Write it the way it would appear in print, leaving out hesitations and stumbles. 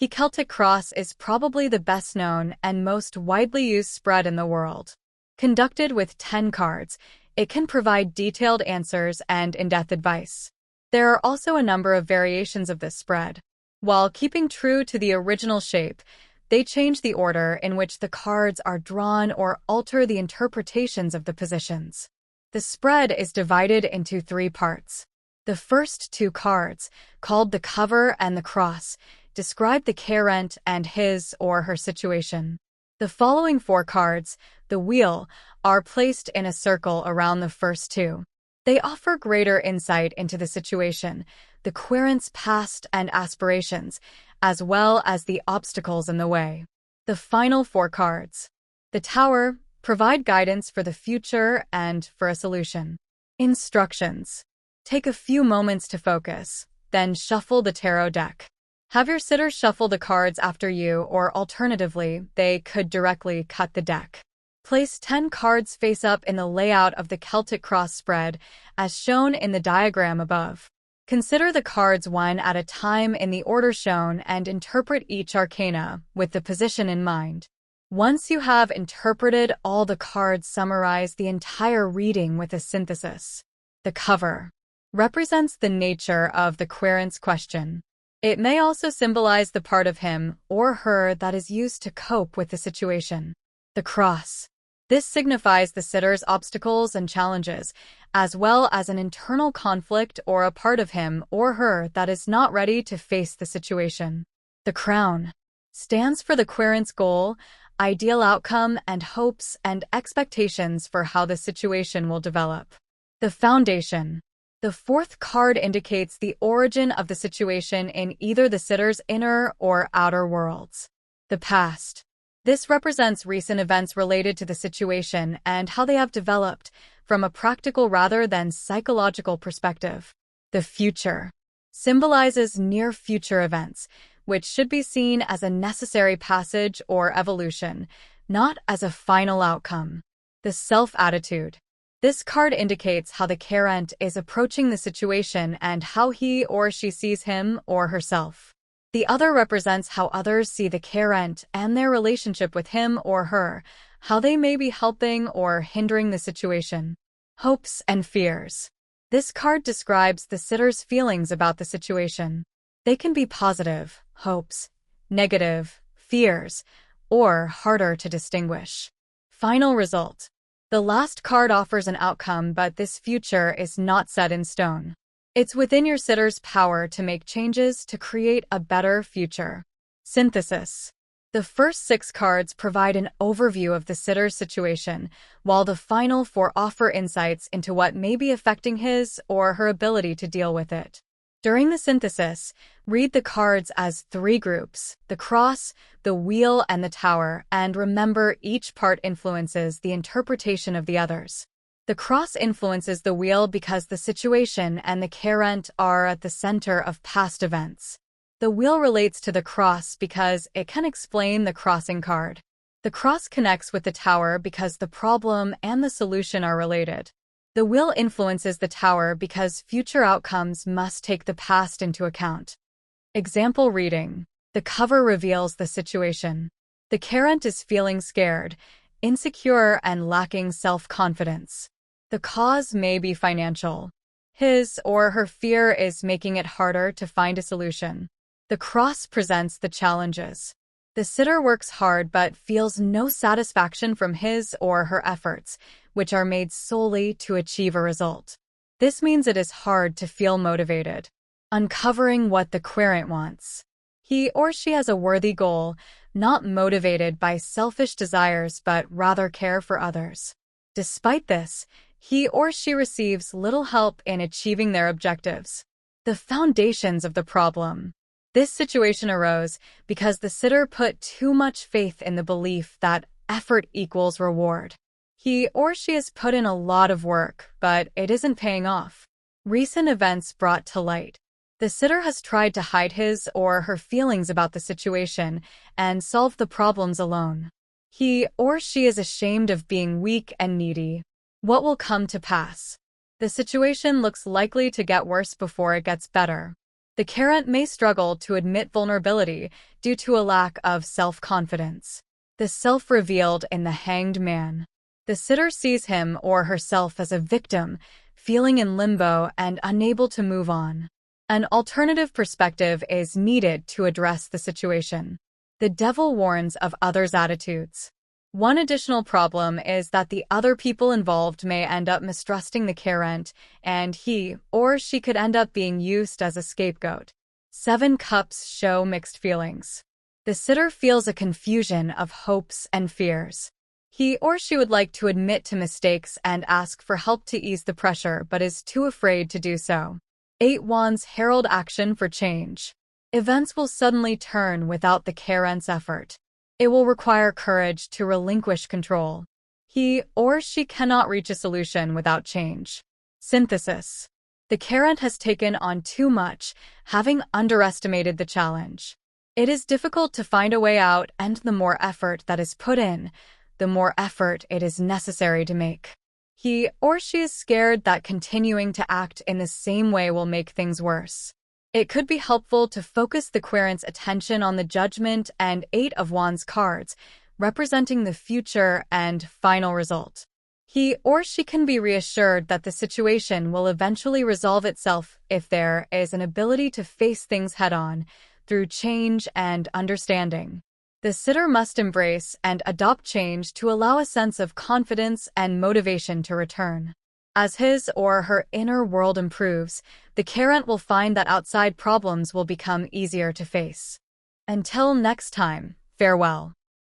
Celtic Cross is probably the best known and most widely used spread in the world. Conducted with 10 cards, it can provide detailed answers and in-depth advice. There are also a number of variations of this spread. While keeping true to the original shape, they change the order in which the cards are drawn or alter the interpretations of the positions. The spread is divided into 3 parts. The first 2 cards, called the cover and the cross, describe the querent and his or her situation. The following 4 cards, the wheel, are placed in a circle around the first 2. They offer greater insight into the situation, the querent's past and aspirations, as well as the obstacles in the way. The final 4 cards, the tower, provide guidance for the future and for a solution. Instructions. Take a few moments to focus, then shuffle the tarot deck. Have your sitters shuffle the cards after you, or alternatively, they could directly cut the deck. Place 10 cards face up in the layout of the Celtic Cross spread, as shown in the diagram above. Consider the cards one at a time in the order shown and interpret each arcana with the position in mind. Once you have interpreted all the cards, summarize the entire reading with a synthesis. The cover represents the nature of the querent's question. It may also symbolize the part of him or her that is used to cope with the situation. The cross. This signifies the sitter's obstacles and challenges, as well as an internal conflict or a part of him or her that is not ready to face the situation. The crown stands for the querent's goal, ideal outcome, and hopes and expectations for how the situation will develop. The foundation. The 4th card indicates the origin of the situation in either the sitter's inner or outer worlds. The past. This represents recent events related to the situation and how they have developed from a practical rather than psychological perspective. The future symbolizes near future events, which should be seen as a necessary passage or evolution, not as a final outcome. The self-attitude. This card indicates how the querent is approaching the situation and how he or she sees him or herself. The other represents how others see the querent and their relationship with him or her, how they may be helping or hindering the situation. Hopes and fears. This card describes the sitter's feelings about the situation. They can be positive, hopes, negative, fears, or harder to distinguish. Final result. The last card offers an outcome, but this future is not set in stone. It's within your sitter's power to make changes to create a better future. Synthesis. The first 6 cards provide an overview of the sitter's situation, while the final 4 offer insights into what may be affecting his or her ability to deal with it. During the synthesis, read the cards as 3 groups, the cross, the wheel, and the tower, and remember each part influences the interpretation of the others. The cross influences the wheel because the situation and the querent are at the center of past events. The wheel relates to the cross because it can explain the crossing card. The cross connects with the tower because the problem and the solution are related. The wheel influences the tower because future outcomes must take the past into account. Example reading. The cover reveals the situation. The querent is feeling scared, insecure, and lacking self-confidence. The cause may be financial. His or her fear is making it harder to find a solution. The cross presents the challenges. The sitter works hard but feels no satisfaction from his or her efforts, which are made solely to achieve a result. This means it is hard to feel motivated. Uncovering what the querent wants. He or she has a worthy goal, not motivated by selfish desires but rather care for others. Despite this, he or she receives little help in achieving their objectives. The foundations of the problem. This situation arose because the sitter put too much faith in the belief that effort equals reward. He or she has put in a lot of work, but it isn't paying off. Recent events brought to light. The sitter has tried to hide his or her feelings about the situation and solve the problems alone. He or she is ashamed of being weak and needy. What will come to pass? The situation looks likely to get worse before it gets better. The carrot may struggle to admit vulnerability due to a lack of self-confidence. The self revealed in the hanged man. The sitter sees him or herself as a victim, feeling in limbo and unable to move on. An alternative perspective is needed to address the situation. The devil warns of others' attitudes. One additional problem is that the other people involved may end up mistrusting the carrot, and he or she could end up being used as a scapegoat. 7 Cups show mixed feelings. The sitter feels a confusion of hopes and fears. He or she would like to admit to mistakes and ask for help to ease the pressure, but is too afraid to do so. 8 Wands herald action for change. Events will suddenly turn without the carrot's effort. It will require courage to relinquish control. He or she cannot reach a solution without change. Synthesis. The carrot has taken on too much, having underestimated the challenge. It is difficult to find a way out, and the more effort that is put in, the more effort it is necessary to make. He or she is scared that continuing to act in the same way will make things worse. It could be helpful to focus the querent's attention on the Judgment and 8 of Wands cards, representing the future and final result. He or she can be reassured that the situation will eventually resolve itself if there is an ability to face things head-on through change and understanding. The sitter must embrace and adopt change to allow a sense of confidence and motivation to return. As his or her inner world improves, the carrot will find that outside problems will become easier to face. Until next time, farewell.